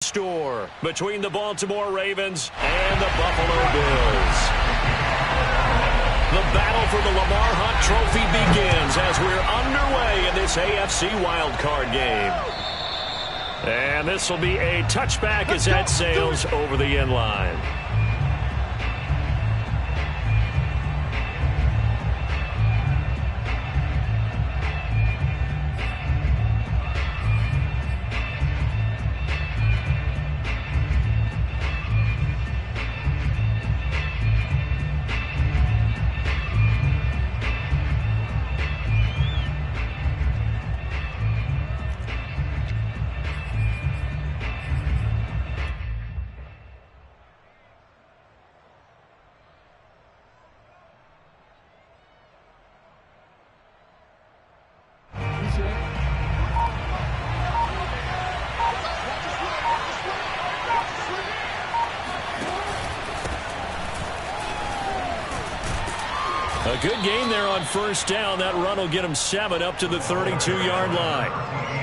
Store between the Baltimore Ravens and the Buffalo Bills. The battle for the Lamar Hunt Trophy begins as we're underway in this AFC wildcard game. And this will be a touchback as that sails over the end line. A good game there on first down. That run will get him 7 up to the 32-yard line.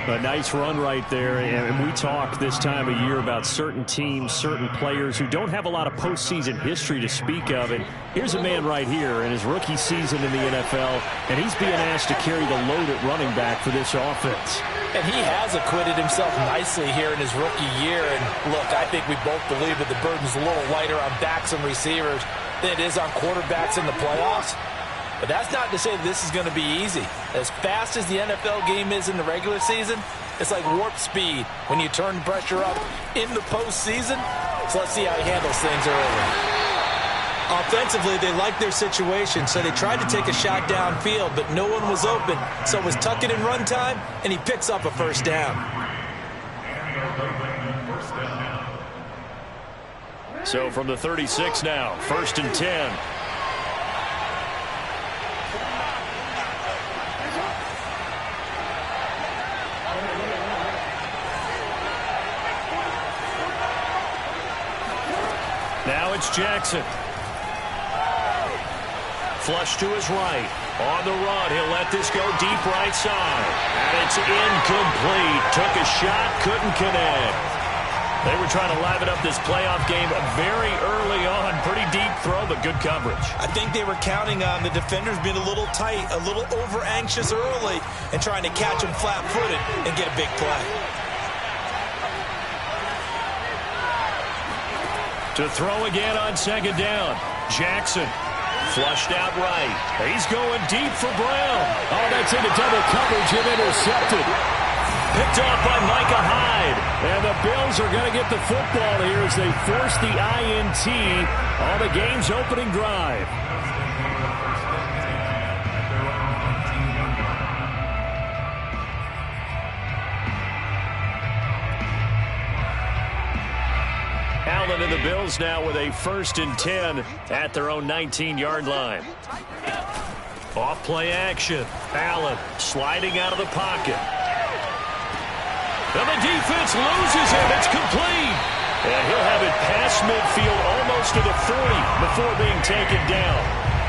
A nice run right there. And we talk this time of year about certain teams, certain players who don't have a lot of postseason history to speak of. And here's a man right here in his rookie season in the NFL, and he's being asked to carry the load at running back for this offense. And he has acquitted himself nicely here in his rookie year. And look, I think we both believe that the burden's a little lighter on backs and receivers than it is on quarterbacks in the playoffs. But that's not to say this is going to be easy. As fast as the NFL game is in the regular season, it's like warp speed when you turn pressure up in the postseason. So let's see how he handles things early. Offensively, they liked their situation, so they tried to take a shot downfield, but no one was open. So it was tuck it in run time, and he picks up a first down. So from the 36 now, 1st and 10. Now it's Jackson. Flush to his right. On the run, he'll let this go deep right side. And it's incomplete. Took a shot, couldn't connect. They were trying to liven up this playoff game very early on. Pretty deep throw, but good coverage. I think they were counting on the defenders being a little tight, a little over-anxious early, and trying to catch them flat-footed and get a big play. To throw again on 2nd down. Jackson flushed out right. He's going deep for Brown. Oh, that's into double coverage and intercepted. Picked off by Micah Hyde. And the Bills are going to get the football here as they force the INT on the game's opening drive. Allen and the Bills now with a 1st and 10 at their own 19-yard line. Off play action. Allen sliding out of the pocket. And the defense loses him. It's complete. And he'll have it past midfield almost to the 40 before being taken down.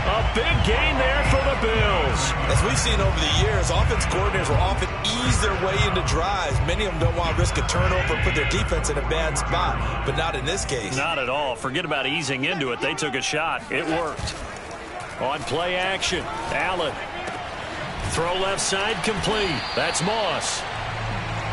A big gain there for the Bills. As we've seen over the years, offense coordinators will often ease their way into drives. Many of them don't want to risk a turnover and put their defense in a bad spot, but not in this case. Not at all. Forget about easing into it. They took a shot. It worked. On play action, Allen. Throw left side complete. That's Moss.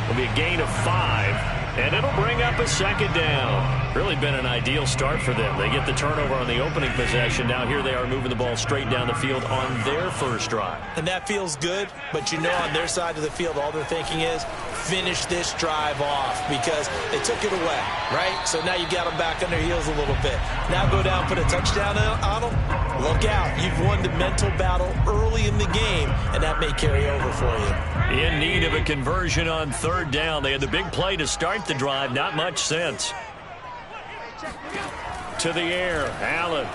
It'll be a gain of 5, and it'll bring up a 2nd down. Really been an ideal start for them. They get the turnover on the opening possession. Now here they are moving the ball straight down the field on their first drive. And that feels good, but you know on their side of the field all they're thinking is finish this drive off because they took it away, right? So now you got them back on their heels a little bit. Now go down, put a touchdown on them. Look out. You've won the mental battle early in the game, and that may carry over for you. In need of a conversion on 3rd down. They had the big play to start the drive. Not much sense. To the air, Allen.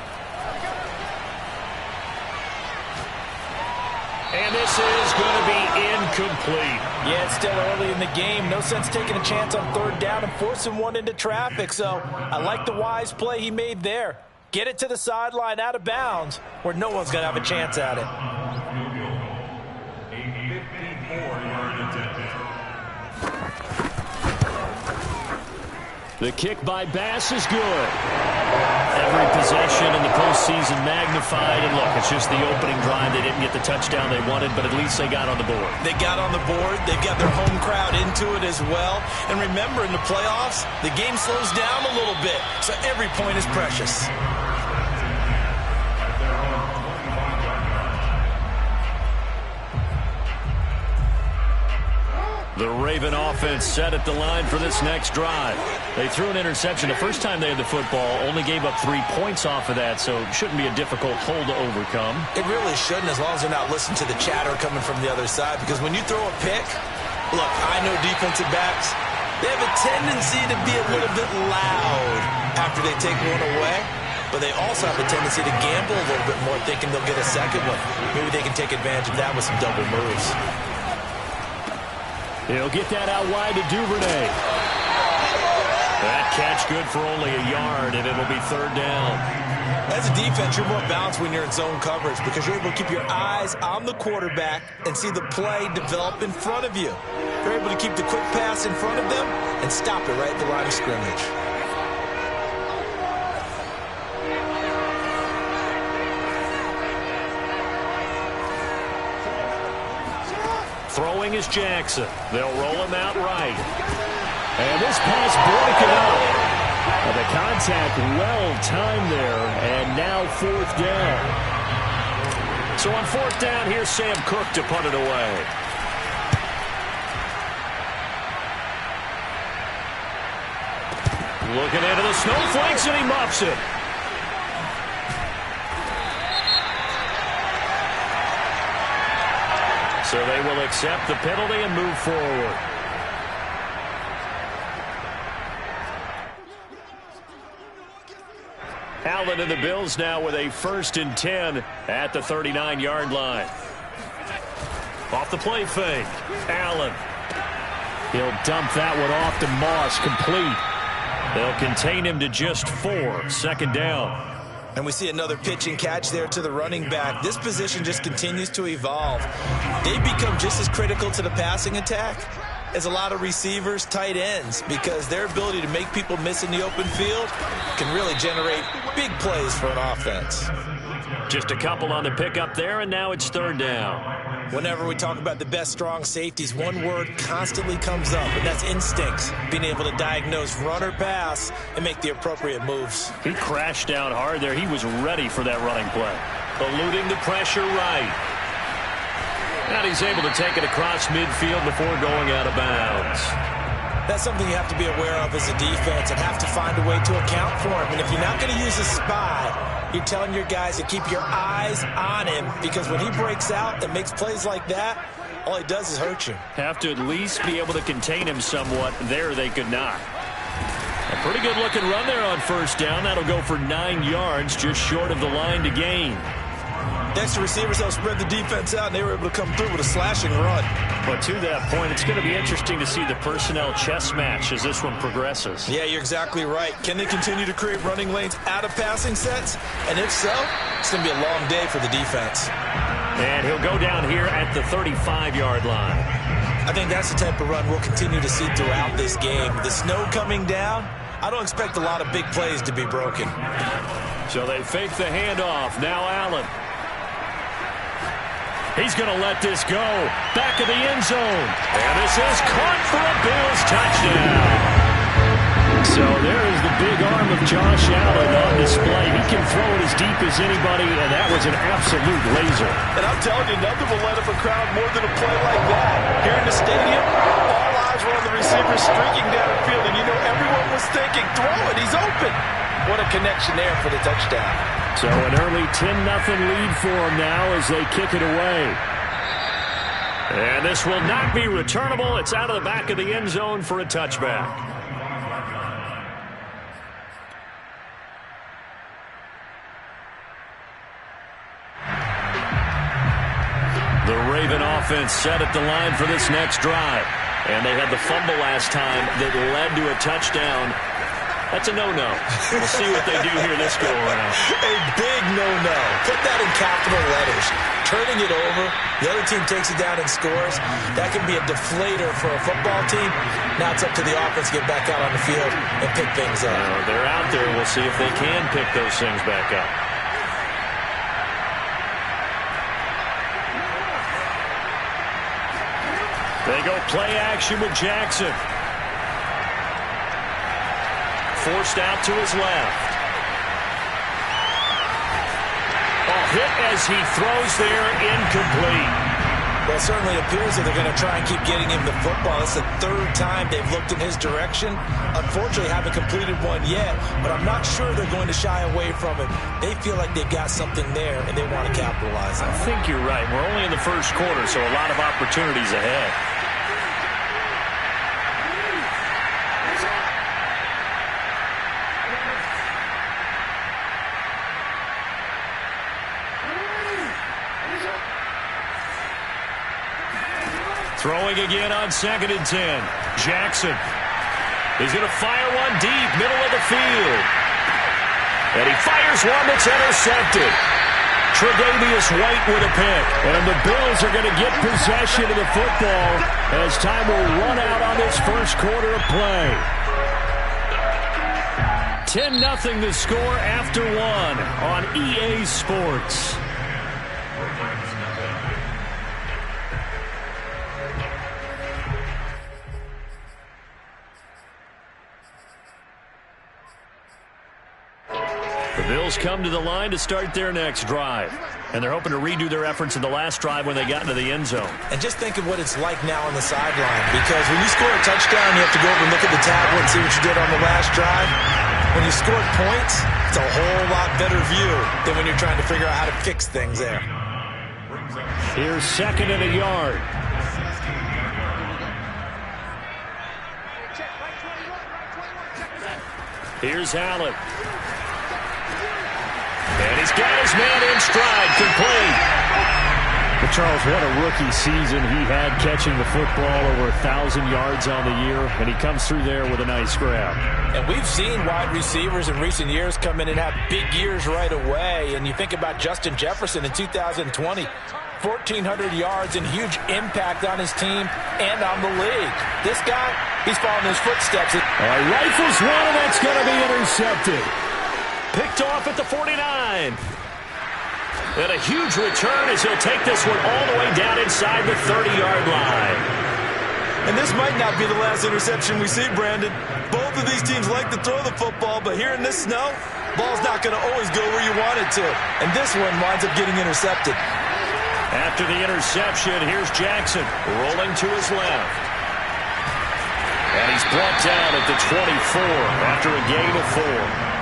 And this is going to be incomplete. Yeah, it's still early in the game. No sense taking a chance on 3rd down and forcing one into traffic. So I like the wise play he made there. Get it to the sideline out of bounds where no one's going to have a chance at it. The kick by Bass is good. Every possession in the postseason magnified. And look, it's just the opening drive. They didn't get the touchdown they wanted, but at least they got on the board. They got on the board. They've got their home crowd into it as well. And remember, in the playoffs, the game slows down a little bit, so every point is precious. The Raven offense set at the line for this next drive. They threw an interception the first time they had the football, only gave up 3 points off of that, so it shouldn't be a difficult hole to overcome. It really shouldn't, as long as they're not listening to the chatter coming from the other side, because when you throw a pick, look, I know defensive backs, they have a tendency to be a little bit loud after they take one away, but they also have a tendency to gamble a little bit more, thinking they'll get a second one. Maybe they can take advantage of that with some double moves. He'll get that out wide to Duvernay. That catch good for only a yard, and it'll be third down. As a defense, you're more balanced when you're in zone coverage because you're able to keep your eyes on the quarterback and see the play develop in front of you. You're able to keep the quick pass in front of them and stop it right at the line of scrimmage. Throwing is Jackson. They'll roll him out right. And this pass broken up. The contact well timed there, and now fourth down. So on fourth down, here's Sam Cook to punt it away. Looking into the snowflakes, and he muffs it. So they will accept the penalty and move forward. Allen and the Bills now with a 1st and 10 at the 39-yard line. Off the play fake. Allen. He'll dump that one off to Moss, complete. They'll contain him to just 4, second down. And we see another pitch and catch there to the running back. This position just continues to evolve. They become just as critical to the passing attack as a lot of receivers, tight ends, because their ability to make people miss in the open field can really generate big plays for an offense. Just a couple on the pickup there, and now it's third down. Whenever we talk about the best strong safeties, one word constantly comes up, and that's instincts. Being able to diagnose run or pass and make the appropriate moves. He crashed down hard there. He was ready for that running play. Eluding the pressure right. And he's able to take it across midfield before going out of bounds. That's something you have to be aware of as a defense and have to find a way to account for him. And if you're not going to use a spy, you're telling your guys to keep your eyes on him, because when he breaks out and makes plays like that, all he does is hurt you. Have to at least be able to contain him somewhat. There they could not. A pretty good looking run there on first down. That'll go for 9 yards, just short of the line to gain. Next to receivers, they'll spread the defense out, and they were able to come through with a slashing run. But to that point, it's going to be interesting to see the personnel chess match as this one progresses. Yeah, you're exactly right. Can they continue to create running lanes out of passing sets? And if so, it's going to be a long day for the defense. And he'll go down here at the 35-yard line. I think that's the type of run we'll continue to see throughout this game. The snow coming down, I don't expect a lot of big plays to be broken. So they fake the handoff. Now Allen. He's going to let this go. Back of the end zone. And this is caught for a Bills touchdown. So there is the big arm of Josh Allen on display. He can throw it as deep as anybody, and that was an absolute laser. And I'm telling you, nothing will light up a crowd more than a play like that. Here in the stadium, all eyes were on the receiver streaking down the field, and you know everyone was thinking, throw it, he's open. What a connection there for the touchdown. So an early 10-0 lead for them now as they kick it away. And this will not be returnable. It's out of the back of the end zone for a touchback. The Raven offense set at the line for this next drive. And they had the fumble last time that led to a touchdown. That's a no-no. We'll see what they do here this go-around. A big no-no. Put that in capital letters. turning it over. The other team takes it down and scores. That can be a deflator for a football team. Now it's up to the offense to get back out on the field and pick things up. They're out there. We'll see if they can pick those things back up. They go play action with Jackson. Forced out to his left. Hit as he throws there, incomplete. Well, it certainly appears that they're going to try and keep getting him the football. It's the third time they've looked in his direction. Unfortunately, haven't completed one yet, but I'm not sure they're going to shy away from it. They feel like they've got something there, and they want to capitalize on it. I think you're right. We're only in the first quarter, so a lot of opportunities ahead. Throwing again on 2nd and 10. Jackson is going to fire one deep, middle of the field. And he fires one that's intercepted. Tre'Davious White with a pick. And the Bills are going to get possession of the football as time will run out on this first quarter of play. 10-0 the score after one on EA Sports. The Bills come to the line to start their next drive. And they're hoping to redo their efforts in the last drive when they got into the end zone. And just think of what it's like now on the sideline. Because when you score a touchdown, you have to go over and look at the tablet and see what you did on the last drive. When you scored points, it's a whole lot better view than when you're trying to figure out how to fix things there. Here's 2nd and a yard. Here's Allen. And he's got his man in stride, complete. But Charles, what a rookie season he had catching the football, over 1,000 yards on the year, and he comes through there with a nice grab. And we've seen wide receivers in recent years come in and have big years right away. And you think about Justin Jefferson in 2020, 1,400 yards and huge impact on his team and on the league. This guy, he's following his footsteps. Rifles one, and that's going to be intercepted. Picked off at the 49. And a huge return as he'll take this one all the way down inside the 30-yard line. And this might not be the last interception we see, Brandon. Both of these teams like to throw the football, but here in this snow, ball's not going to always go where you want it to. And this one winds up getting intercepted. After the interception, here's Jackson rolling to his left. And he's brought down at the 24 after a gain of 4.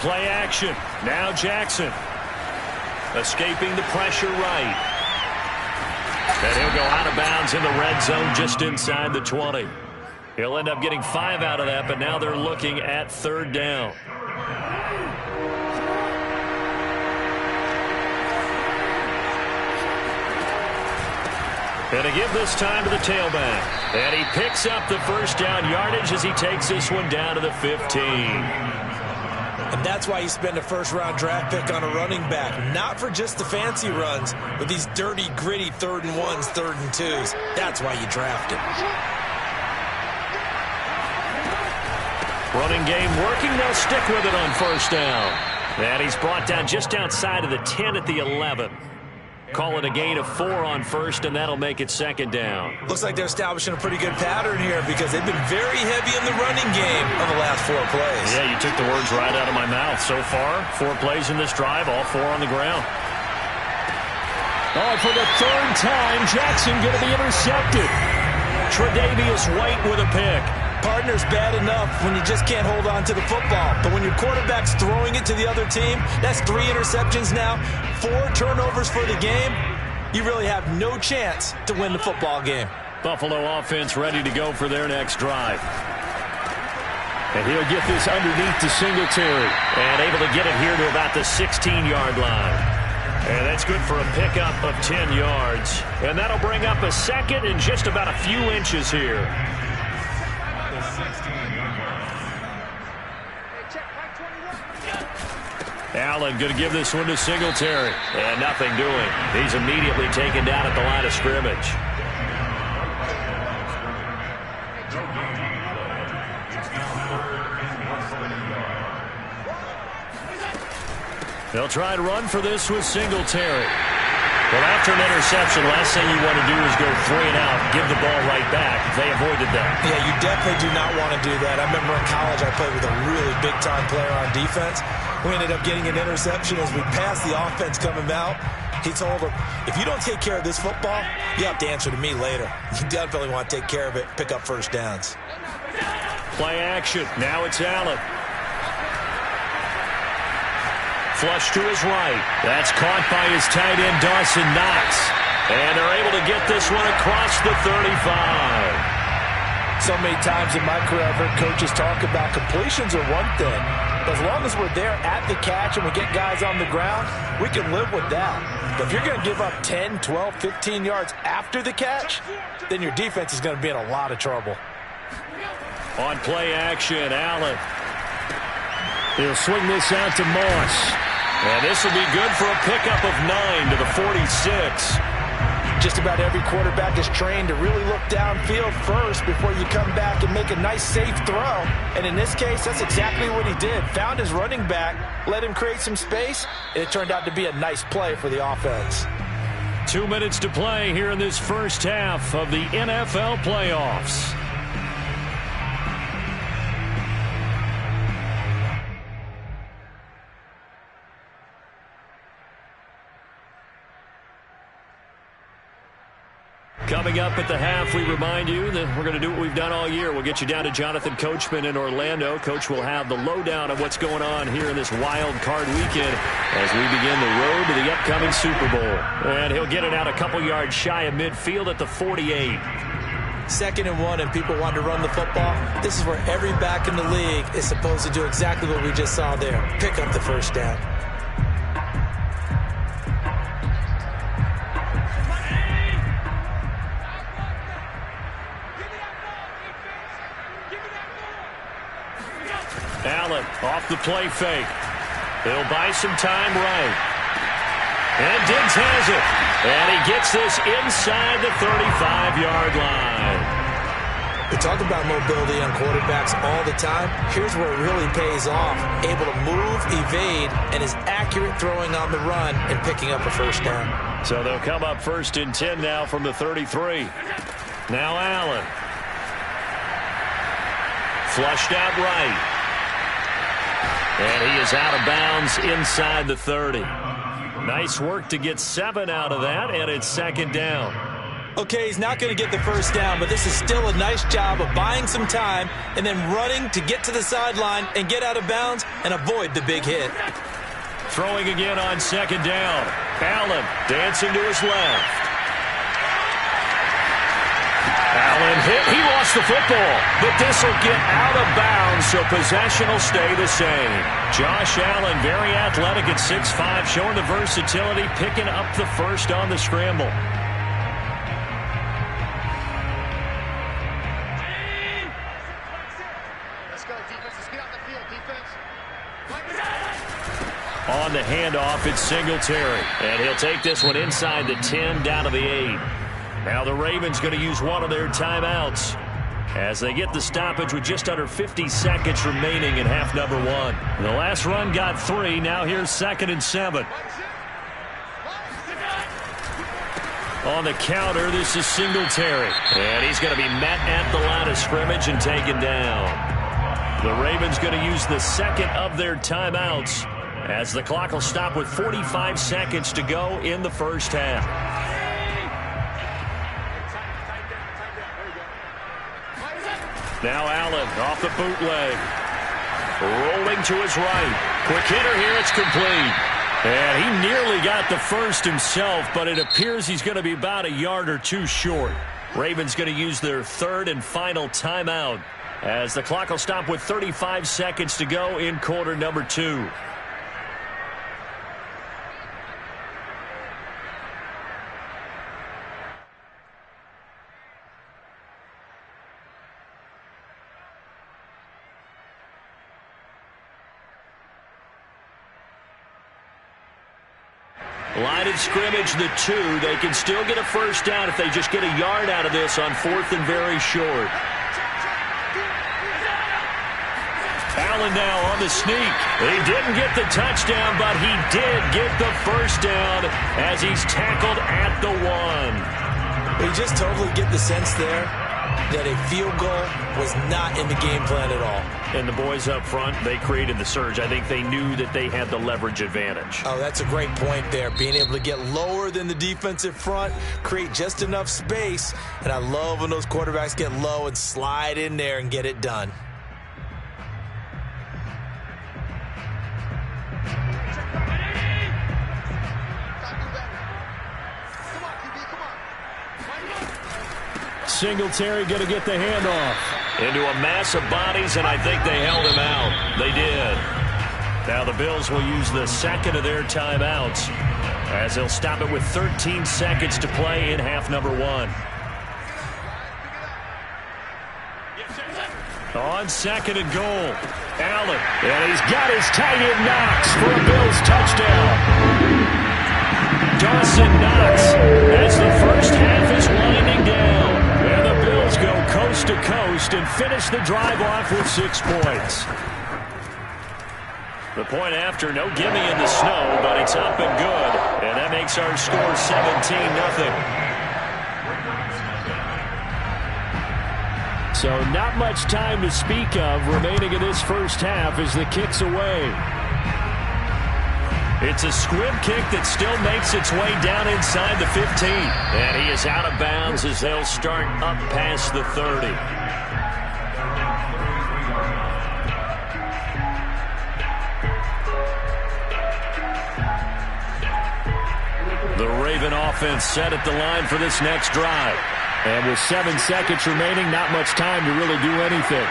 Play action. Now Jackson. Escaping the pressure right. And he'll go out of bounds in the red zone just inside the 20. He'll end up getting 5 out of that, but now they're looking at 3rd down. And to give this time to the tailback. And he picks up the first down yardage as he takes this one down to the 15. And that's why you spend a first-round draft pick on a running back. Not for just the fancy runs, but these dirty, gritty 3rd and 1s, 3rd and 2s. That's why you draft him. Running game working. They'll stick with it on 1st down. And he's brought down just outside of the 10 at the 11. Call it a gain of 4 on 1st, and that'll make it 2nd down. Looks like they're establishing a pretty good pattern here because they've been very heavy in the running game on the last 4 plays. Yeah, you took the words right out of my mouth. So far, 4 plays in this drive, all 4 on the ground. Oh, for the 3rd time, Jackson going to be intercepted. Tre'Davious White with a pick. Partner's bad enough when you just can't hold on to the football. But when your quarterback's throwing it to the other team, that's 3 interceptions now, 4 turnovers for the game. You really have no chance to win the football game. Buffalo offense ready to go for their next drive. And he'll get this underneath to Singletary. And able to get it here to about the 16-yard line. And that's good for a pickup of 10 yards. And that'll bring up a second and just about a few inches here. Allen going to give this one to Singletary. And nothing doing. He's immediately taken down at the line of scrimmage. They'll try and run for this with Singletary. Well, after an interception, last thing you want to do is go 3 and out, give the ball right back. They avoided that. Yeah, you definitely do not want to do that. I remember in college I played with a really big-time player on defense. We ended up getting an interception as we passed the offense coming out. He told him, if you don't take care of this football, you have to answer to me later. You definitely want to take care of it, pick up first downs. Play action. Now it's Allen. Flush to his right. That's caught by his tight end, Dawson Knox. And they're able to get this one across the 35. So many times in my career, I've heard coaches talk about completions are one thing. As long as we're there at the catch and we get guys on the ground, we can live with that. But if you're going to give up 10, 12, 15 yards after the catch, then your defense is going to be in a lot of trouble. On play action, Allen. He'll swing this out to Moss. And this will be good for a pickup of 9 to the 46. Just about every quarterback is trained to really look downfield first before you come back and make a nice, safe throw. And in this case, that's exactly what he did. Found his running back, let him create some space, and it turned out to be a nice play for the offense. 2 minutes to play here in this first half of the NFL playoffs. Coming up at the half, we remind you that we're going to do what we've done all year. We'll get you down to Jonathan Coachman in Orlando. Coach will have the lowdown of what's going on here in this wild card weekend as we begin the road to the upcoming Super Bowl. And he'll get it out a couple yards shy of midfield at the 48. 2nd and 1 and people want to run the football. This is where every back in the league is supposed to do exactly what we just saw there. Pick up the first down. Allen off the play fake. He'll buy some time right. And Diggs has it. And he gets this inside the 35-yard line. We talk about mobility on quarterbacks all the time. Here's where it really pays off. Able to move, evade, and is accurate throwing on the run and picking up a first down. So they'll come up 1st and 10 now from the 33. Now Allen. Flushed out right. And he is out of bounds inside the 30. Nice work to get 7 out of that, and it's 2nd down. Okay, he's not going to get the first down, but this is still a nice job of buying some time and then running to get to the sideline and get out of bounds and avoid the big hit. Throwing again on 2nd down. Allen dancing to his left. Allen hit. He lost the football, but this will get out of bounds, so possession will stay the same. Josh Allen, very athletic at 6'5", showing the versatility, picking up the first on the scramble. Let's go, defense. Let's get out the field, defense. On the handoff, it's Singletary, and he'll take this one inside the 10, down to the 8. Now the Ravens going to use one of their timeouts as they get the stoppage with just under 50 seconds remaining in half number 1. The last run got 3. Now here's 2nd and 7. On the counter, this is Singletary. And he's going to be met at the line of scrimmage and taken down. The Ravens going to use the 2nd of their timeouts as the clock will stop with 45 seconds to go in the first half. Now Allen off the bootleg. Rolling to his right. Quick hitter here, it's complete. And he nearly got the first himself, but it appears he's going to be about a yard or two short. Ravens going to use their 3rd and final timeout as the clock will stop with 35 seconds to go in quarter number 2. Line of scrimmage, the 2. They can still get a first down if they just get a yard out of this on 4th and very short. Allen now on the sneak. He didn't get the touchdown, but he did get the first down as he's tackled at the 1. You just totally get the sense there that a field goal was not in the game plan at all. And the boys up front, they created the surge. I think they knew that they had the leverage advantage. Oh, that's a great point there. Being able to get lower than the defensive front, create just enough space. And I love when those quarterbacks get low and slide in there and get it done. Singletary going to get the handoff. Into a mass of bodies, and I think they held him out. They did. Now the Bills will use the second of their timeouts as they'll stop it with 13 seconds to play in half number 1. On 2nd and goal, Allen. And he's got his tight end Knox for a Bills touchdown. Dawson Knox as the first half is winding down. And the Bills go coast to coast and finish the drive off with 6 points. The point after, no gimme in the snow, but it's up and good. And that makes our score 17-0. So not much time to speak of remaining in this first half as the kick's away. It's a squib kick that still makes its way down inside the 15. And he is out of bounds as they'll start up past the 30. The Raven offense set at the line for this next drive. And with 7 seconds remaining, not much time to really do anything.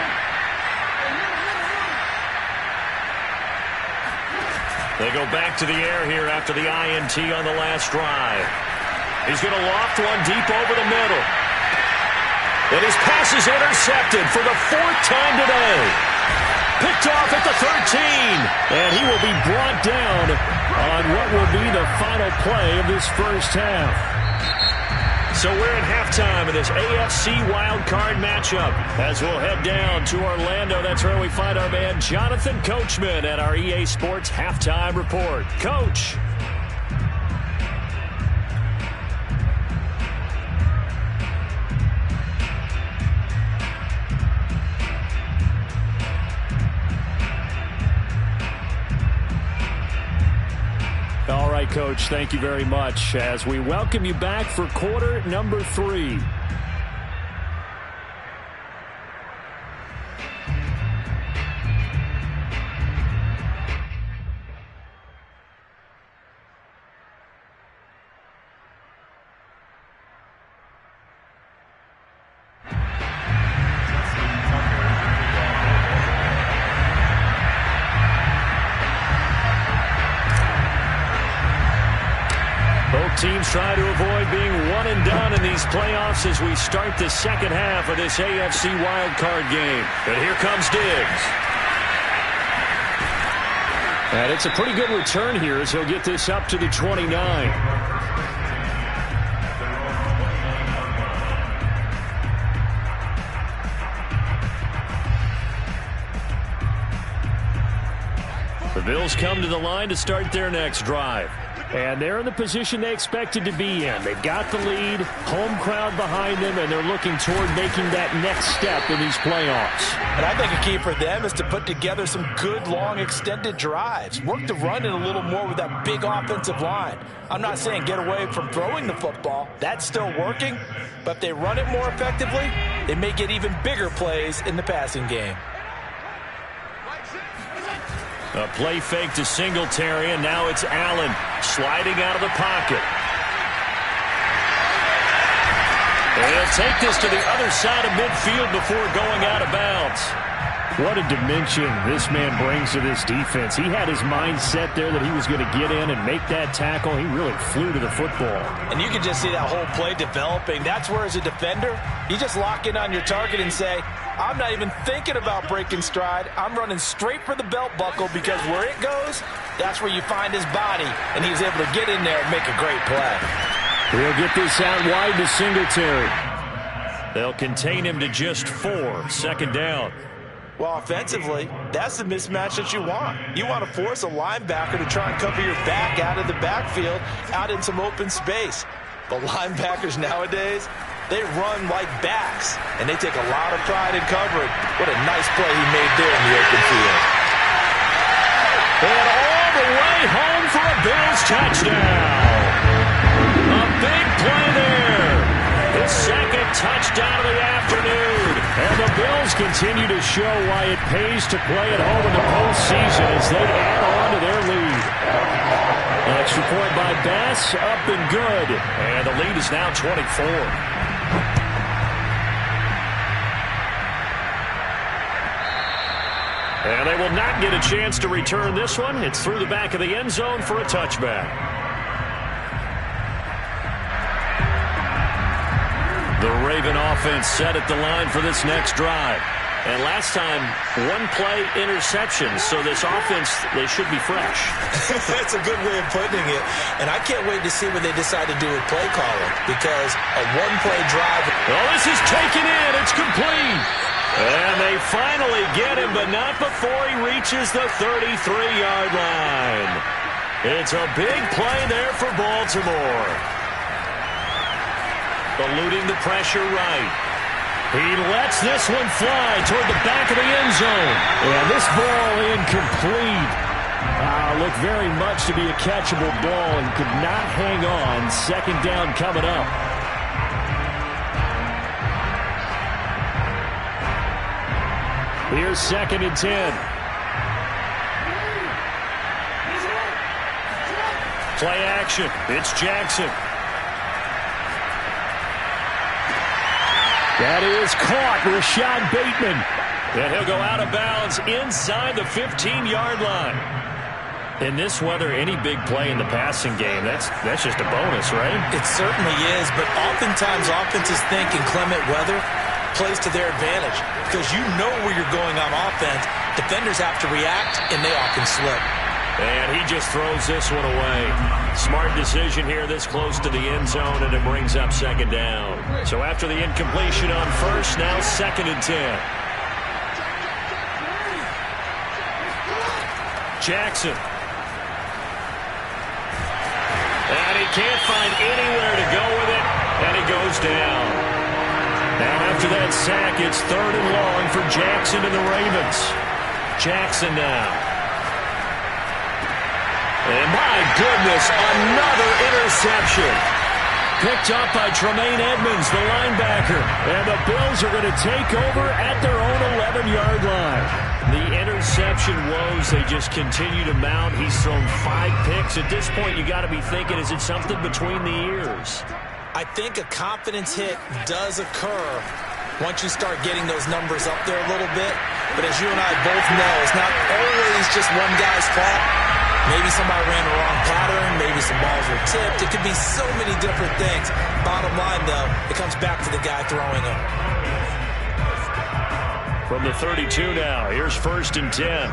They go back to the air here after the INT on the last drive. He's going to loft one deep over the middle. And his pass is intercepted for the 4th time today. Picked off at the 13. And he will be brought down on what will be the final play of this first half. So we're at halftime of this AFC wildcard matchup as we'll head down to Orlando. That's where we find our man Jonathan Coachman at our EA Sports Halftime Report. Coach. All right, Coach, thank you very much as we welcome you back for quarter number 3. Teams try to avoid being one and done in these playoffs as we start the second half of this AFC wildcard game. But here comes Diggs. And it's a pretty good return here as he'll get this up to the 29. The Bills come to the line to start their next drive. And they're in the position they expected to be in. They've got the lead, home crowd behind them, and they're looking toward making that next step in these playoffs. And I think a key for them is to put together some good, long, extended drives. Work the run in a little more with that big offensive line. I'm not saying get away from throwing the football. That's still working. But if they run it more effectively, they may get even bigger plays in the passing game. A play fake to Singletary, and now it's Allen sliding out of the pocket. They'll take this to the other side of midfield before going out of bounds. What a dimension this man brings to this defense. He had his mind set there that he was going to get in and make that tackle. He really flew to the football. And you can just see that whole play developing. That's where, as a defender, you just lock in on your target and say, I'm not even thinking about breaking stride. I'm running straight for the belt buckle, because where it goes, that's where you find his body. And he was able to get in there and make a great play. He'll get this out wide to Singletary. They'll contain him to just 4. Second down. Well, offensively, that's the mismatch that you want. You want to force a linebacker to try and cover your back out of the backfield, out in some open space. But linebackers nowadays, they run like backs, and they take a lot of pride in covering. What a nice play he made there in the open field. And all the way home for a Bills touchdown. A big play there. His second touchdown of the afternoon. And the Bills continue to show why it pays to play at home in the postseason as they add on to their lead. Extra point by Bass, up and good. And the lead is now 24. And they will not get a chance to return this one. It's through the back of the end zone for a touchback. The Raven offense set at the line for this next drive. And last time, one play interception. So this offense, they should be fresh. That's a good way of putting it. And I can't wait to see what they decide to do with play calling, because a one-play drive. Oh, this is taken in. It's complete. And they finally get him, but not before he reaches the 33-yard line. It's a big play there for Baltimore. Eluding the pressure right. He lets this one fly toward the back of the end zone. Yeah, this ball incomplete. Looked very much to be a catchable ball and could not hang on. Second down coming up. Here's 2nd and 10. Play action. It's Jackson. That is caught. Rashad Bateman. And he'll go out of bounds inside the 15-yard line. In this weather, any big play in the passing game, that's just a bonus, right? It certainly is, but oftentimes offenses think in clement weather plays to their advantage, because you know where you're going on offense. Defenders have to react, and they often slip. And he just throws this one away. Smart decision here this close to the end zone, and it brings up 2nd down. So after the incompletion on first, now 2nd and 10. Jackson. And he can't find anywhere to go with it, and he goes down. Now after that sack, it's 3rd and long for Jackson and the Ravens. Jackson now. And my goodness, another interception. Picked up by Tremaine Edmonds, the linebacker. And the Bills are going to take over at their own 11-yard line. The interception woes, they just continue to mount. He's thrown 5 picks. At this point, you got to be thinking, is it something between the ears? I think a confidence hit does occur once you start getting those numbers up there a little bit. But as you and I both know, it's not always just one guy's fault. Maybe somebody ran the wrong pattern. Maybe some balls were tipped. It could be so many different things. Bottom line, though, it comes back to the guy throwing them. From the 32 now, here's 1st and 10.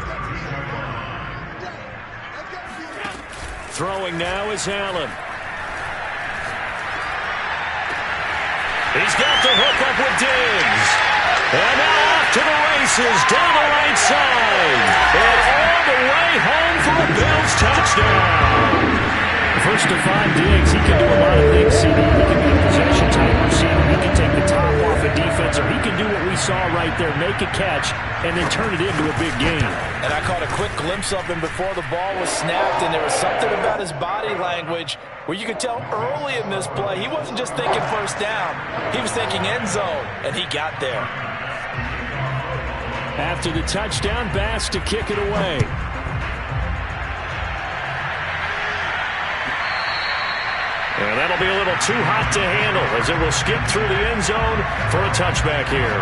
Throwing now is Allen. He's got the hook up with Diggs. And now off to the races down the right side. And all the way home for a Bills touchdown. First to 5 Diggs, he can do a lot of things, CD. He can be a possession-type receiver. He can take the top off a defense, or he can do what we saw right there, make a catch, and then turn it into a big game. And I caught a quick glimpse of him before the ball was snapped, and there was something about his body language where you could tell early in this play, he wasn't just thinking first down. He was thinking end zone, and he got there. After the touchdown, Bass to kick it away. And that'll be a little too hot to handle as it will skip through the end zone for a touchback here.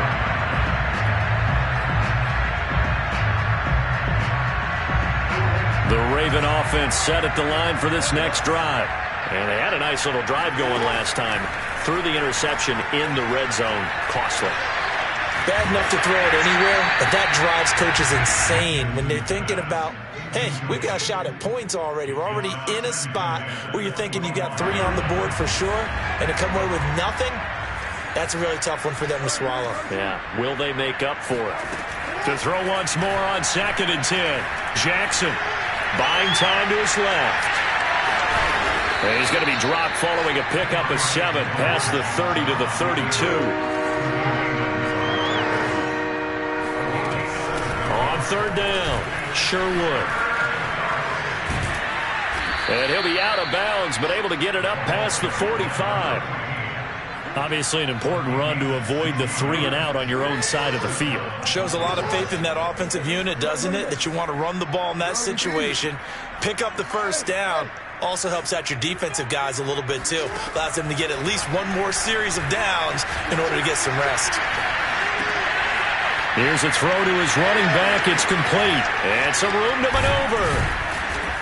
The Raven offense set at the line for this next drive. And they had a nice little drive going last time. Threw the interception in the red zone. Costly. Bad enough to throw it anywhere, but that drives coaches insane when they're thinking about, hey, we've got a shot at points already. We're already in a spot where you're thinking you got 3 on the board for sure, and to come away with nothing, that's a really tough one for them to swallow. Yeah, will they make up for it? To throw once more on 2nd and 10. Jackson buying time to his left. And he's going to be dropped following a pickup of 7 past the 30 to the 32. On 3rd down, Sherwood. And he'll be out of bounds, but able to get it up past the 45. Obviously an important run to avoid the 3 and out on your own side of the field. Shows a lot of faith in that offensive unit, doesn't it? That you want to run the ball in that situation, pick up the 1st down. Also helps out your defensive guys a little bit, too. Allows them to get at least one more series of downs in order to get some rest. Here's a throw to his running back. It's complete. And some room to maneuver.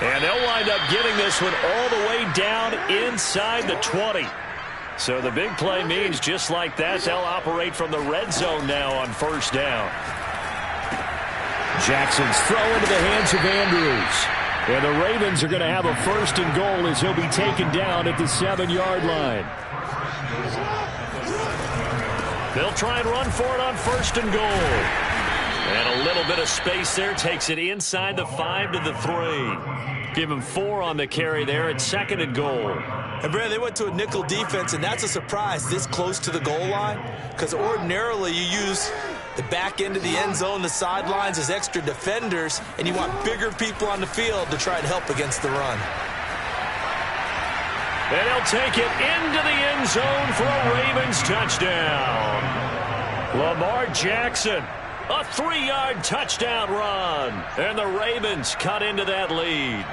And they'll wind up getting this one all the way down inside the 20. So the big play means just like that, they'll operate from the red zone now on 1st down. Jackson's throw into the hands of Andrews. And the Ravens are going to have a 1st and goal as he'll be taken down at the 7-yard line. They'll try and run for it on 1st and goal. And a little bit of space there takes it inside the 5 to the 3. Give him 4 on the carry there at 2nd and goal. And, Brad, they went to a nickel defense, and that's a surprise this close to the goal line because ordinarily you use the back end of the end zone, the sidelines as extra defenders, and you want bigger people on the field to try and help against the run. And he'll take it into the end zone for a Ravens touchdown. Lamar Jackson, a 3-yard touchdown run. And the Ravens cut into that lead.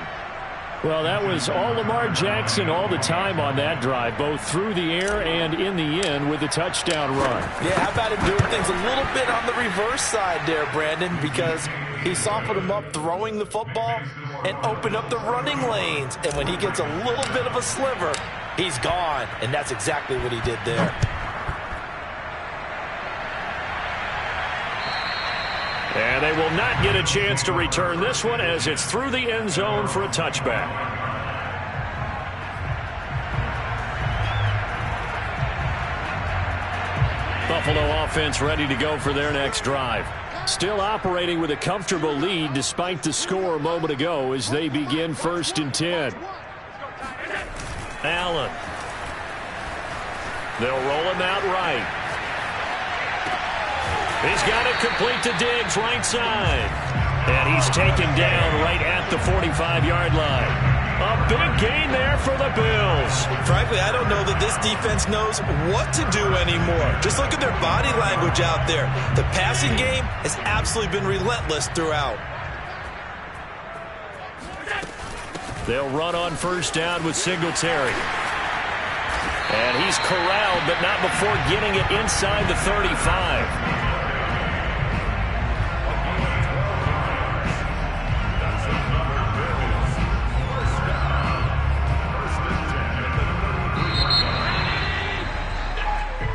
Well, that was all Lamar Jackson all the time on that drive, both through the air and in the end with the touchdown run. Yeah, how about him doing things a little bit on the reverse side there, Brandon, because he softened him up throwing the football and opened up the running lanes. And when he gets a little bit of a sliver, he's gone. And that's exactly what he did there. And they will not get a chance to return this one as it's through the end zone for a touchback. Buffalo offense ready to go for their next drive. Still operating with a comfortable lead despite the score a moment ago as they begin 1st and 10. Allen. They'll roll him out right. He's got it complete to Diggs, right side. And he's taken down right at the 45-yard line. A big gain there for the Bills. Frankly, I don't know that this defense knows what to do anymore. Just look at their body language out there. The passing game has absolutely been relentless throughout. They'll run on 1st down with Singletary. And he's corralled, but not before getting it inside the 35.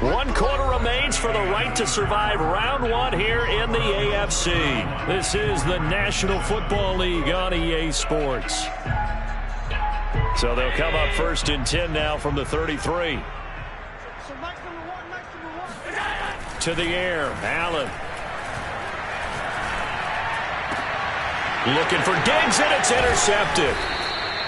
One quarter remains for the right to survive round 1 here in the AFC. This is the National Football League on EA Sports. So they'll come up 1st and 10 now from the 33. To the air, Allen. Looking for Diggs, and it's intercepted.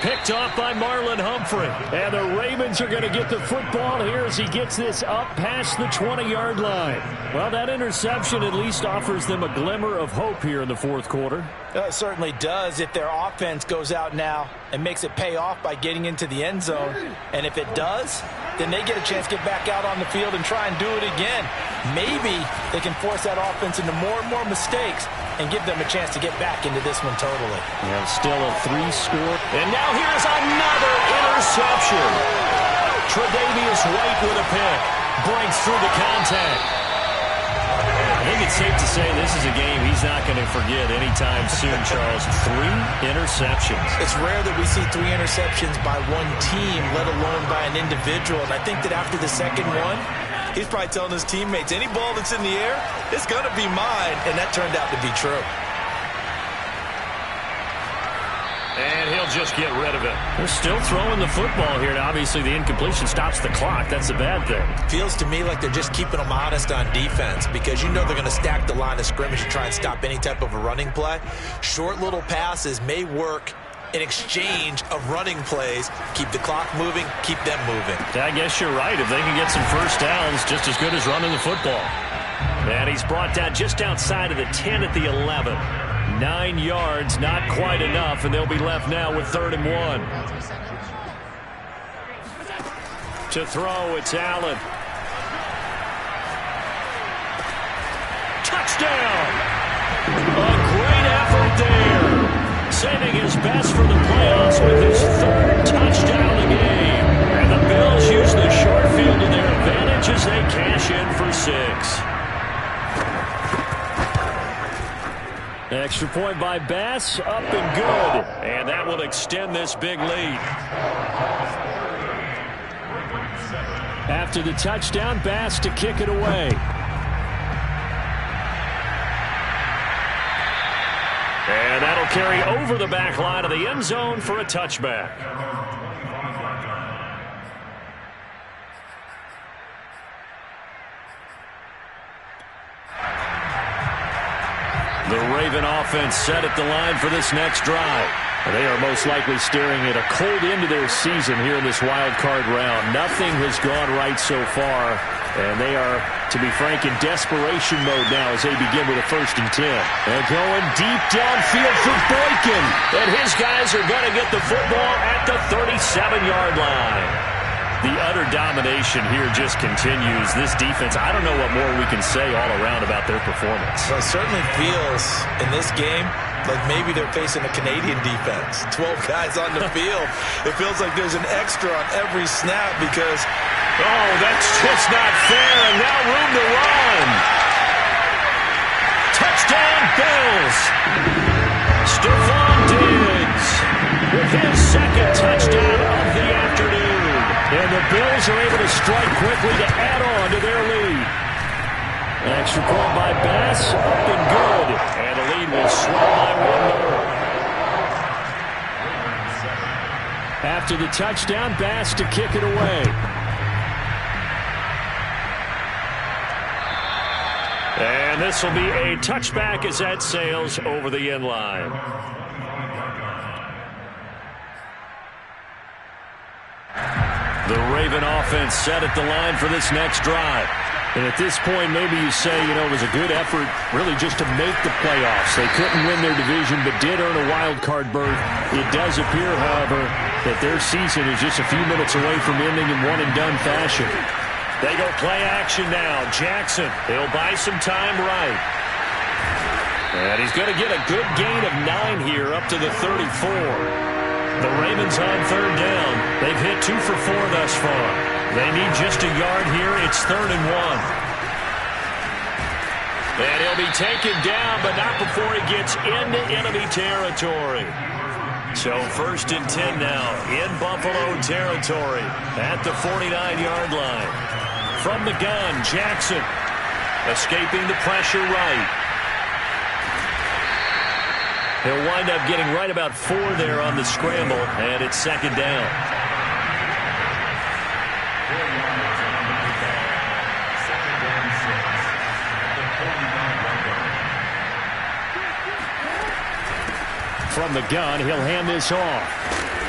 Picked off by Marlon Humphrey. And the Ravens are going to get the football here as he gets this up past the 20-yard line. Well, that interception at least offers them a glimmer of hope here in the 4th quarter. It certainly does if their offense goes out now and makes it pay off by getting into the end zone. And if it does, then they get a chance to get back out on the field and try and do it again. Maybe they can force that offense into more and more mistakes and give them a chance to get back into this one totally. Yeah, still a 3-score. And now here's another interception. Tre'Davious White with a pick. Breaks through the contact. I think it's safe to say this is a game he's not going to forget anytime soon, Charles. 3 interceptions. It's rare that we see 3 interceptions by one team, let alone by an individual. And I think that after the second one, he's probably telling his teammates, any ball that's in the air, it's going to be mine. And that turned out to be true. And he'll just get rid of it. They're still throwing the football here. Now, obviously, the incompletion stops the clock. That's a bad thing. Feels to me like they're just keeping them honest on defense because you know they're going to stack the line of scrimmage and try and stop any type of a running play. Short little passes may work in exchange of running plays. Keep the clock moving, keep them moving. I guess you're right. If they can get some first downs, just as good as running the football. And he's brought down just outside of the 10 at the 11. 9 yards, not quite enough, and they'll be left now with 3rd and 1. To throw, it's Allen. Touchdown! A great effort there. Saving his best for the playoffs with his 3rd touchdown of the game. And the Bills use the short field to their advantage as they cash in for 6. Extra point by Bass, up and good. And that will extend this big lead. After the touchdown, Bass to kick it away. And that'll carry over the back line of the end zone for a touchback. The Raven offense set at the line for this next drive. They are most likely staring at a cold end to their season here in this wild card round. Nothing has gone right so far, and they are, to be frank, in desperation mode now as they begin with a 1st and 10. And going deep downfield for Boykin. And his guys are going to get the football at the 37-yard line. The utter domination here just continues. This defense, I don't know what more we can say all around about their performance. Well, it certainly feels in this game like maybe they're facing a Canadian defense. 12 guys on the field. It feels like there's an extra on every snap because, oh, that's just not fair. And now room to run. Touchdown, Bills. Stephon Diggs with his 2nd touchdown of the afternoon. And the Bills are able to strike quickly to add on to their lead. Extra point by Bass, up and good. And the lead will swell by 1 more. After the touchdown, Bass to kick it away. And this will be a touchback as that sails over the end line. The Raven offense set at the line for this next drive. And at this point, maybe you say, you know, it was a good effort really just to make the playoffs. They couldn't win their division, but did earn a wild card berth. It does appear, however, that their season is just a few minutes away from ending in one-and-done fashion. They go play action now. Jackson, he'll buy some time right. And he's going to get a good gain of 9 here up to the 34. The Ravens on 3rd down. They've hit 2 for 4 thus far. They need just a yard here. It's 3rd and 1. And he'll be taken down, but not before he gets into enemy territory. So 1st and 10 now in Buffalo territory at the 49-yard line. From the gun, Jackson escaping the pressure right. He'll wind up getting right about 4 there on the scramble, and it's 2nd down. From the gun, he'll hand this off.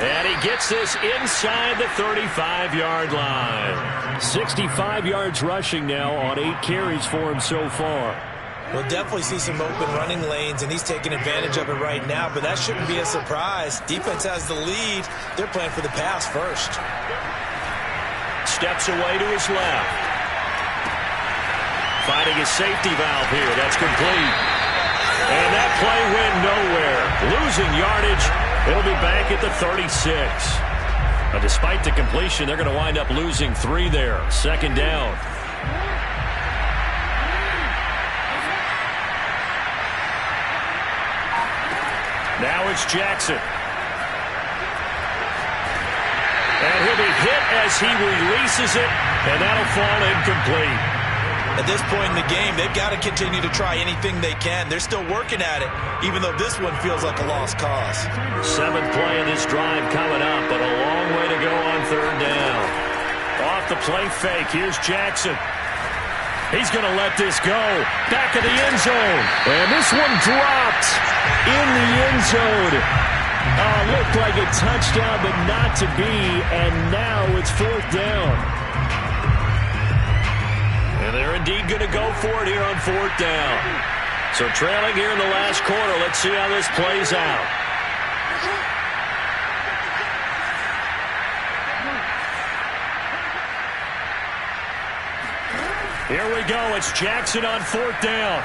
And he gets this inside the 35-yard line. 65 yards rushing now on 8 carries for him so far. We'll definitely see some open running lanes, and he's taking advantage of it right now, but that shouldn't be a surprise. Defense has the lead. They're playing for the pass first. Steps away to his left. Finding his safety valve here. That's complete. And that play went nowhere. Losing yardage. It'll be back at the 36. Despite the completion, they're going to wind up losing 3 there. Second down. Now it's Jackson. And he'll be hit as he releases it, and that'll fall incomplete. At this point in the game, they've got to continue to try anything they can. They're still working at it, even though this one feels like a lost cause. 7th play of this drive coming up, but a long way to go on 3rd down. Off the play fake, here's Jackson. He's going to let this go. Back of the end zone. And this one dropped in the end zone. Looked like a touchdown, but not to be. And now it's 4th down. And they're indeed going to go for it here on 4th down. So trailing here in the last quarter. Let's see how this plays out. Here we go. It's Jackson on 4th down.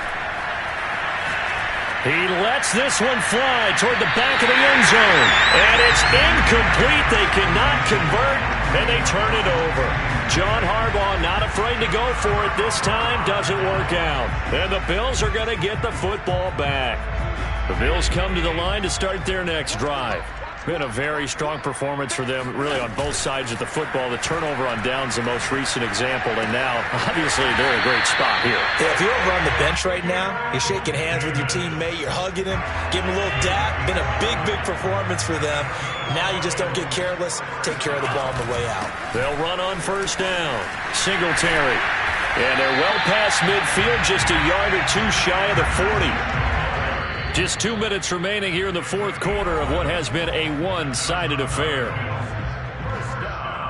He lets this one fly toward the back of the end zone. And it's incomplete. They cannot convert, and they turn it over. John Harbaugh not afraid to go for it this time. Doesn't work out. And the Bills are going to get the football back. The Bills come to the line to start their next drive. Been a very strong performance for them, really, on both sides of the football. The turnover on downs, the most recent example, and now, obviously, they're in a great spot here. Yeah, if you're over on the bench right now, you're shaking hands with your teammate, you're hugging him, giving him a little dap. Been a big, big performance for them. Now you just don't get careless. Take care of the ball on the way out. They'll run on 1st down. Singletary. And they're well past midfield, just a yard or 2 shy of the 40. Just 2 minutes remaining here in the 4th quarter of what has been a one-sided affair.